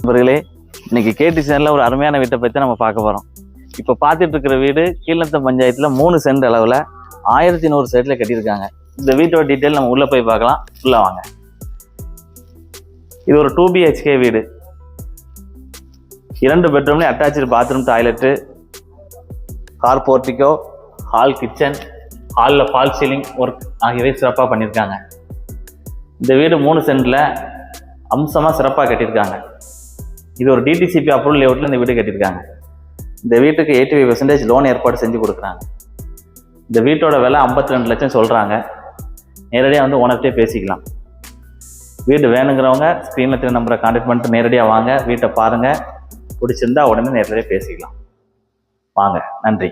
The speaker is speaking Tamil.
நண்பர்களே, இன்னைக்கு கேடி சேனல்ல ஒரு அருமையான வீட்டை பற்றி நம்ம பார்க்க போகிறோம். இப்போ பார்த்துட்டு இருக்கிற வீடு கீழ்நத்தம் பஞ்சாயத்தில் 3 சென்ட் அளவில் 1100 சைட்டில் கட்டியிருக்காங்க. இந்த வீட்டோட டீட்டெயில் நம்ம உள்ளே போய் பார்க்கலாம். உள்ளே வாங்க. இது ஒரு 2 BHK வீடு. 2 பெட்ரூம்லேயும் attach bathroom, toilet, car portico, hall, kitchen, ஹாலில் ஃபால் சீலிங் ஒர்க் ஆகியவை சிறப்பாக பண்ணியிருக்காங்க. இந்த வீடு 3 சென்டில் அம்சமாக சிறப்பாக கட்டியிருக்காங்க. இது ஒரு DTCP அப்ரூவல் லேஅவுட்டில் இந்த வீடு கட்டியிருக்காங்க. இந்த வீட்டுக்கு 85% லோன் ஏற்பாடு செஞ்சு கொடுக்குறாங்க. இந்த வீட்டோட விலை 52 லட்சம் சொல்கிறாங்க. நேரடியாக வந்து ஓனர்கிட்டே பேசிக்கலாம். வீடு வேணுங்கிறவங்க ஸ்க்ரீனில் தெரிய நம்பரை கான்டாக்ட் பண்ணிட்டு நேரடியாக வாங்க, வீட்டை பாருங்கள். பிடிச்சிருந்தா உடனே நேரடியாக பேசிக்கலாம். வாங்க. நன்றி.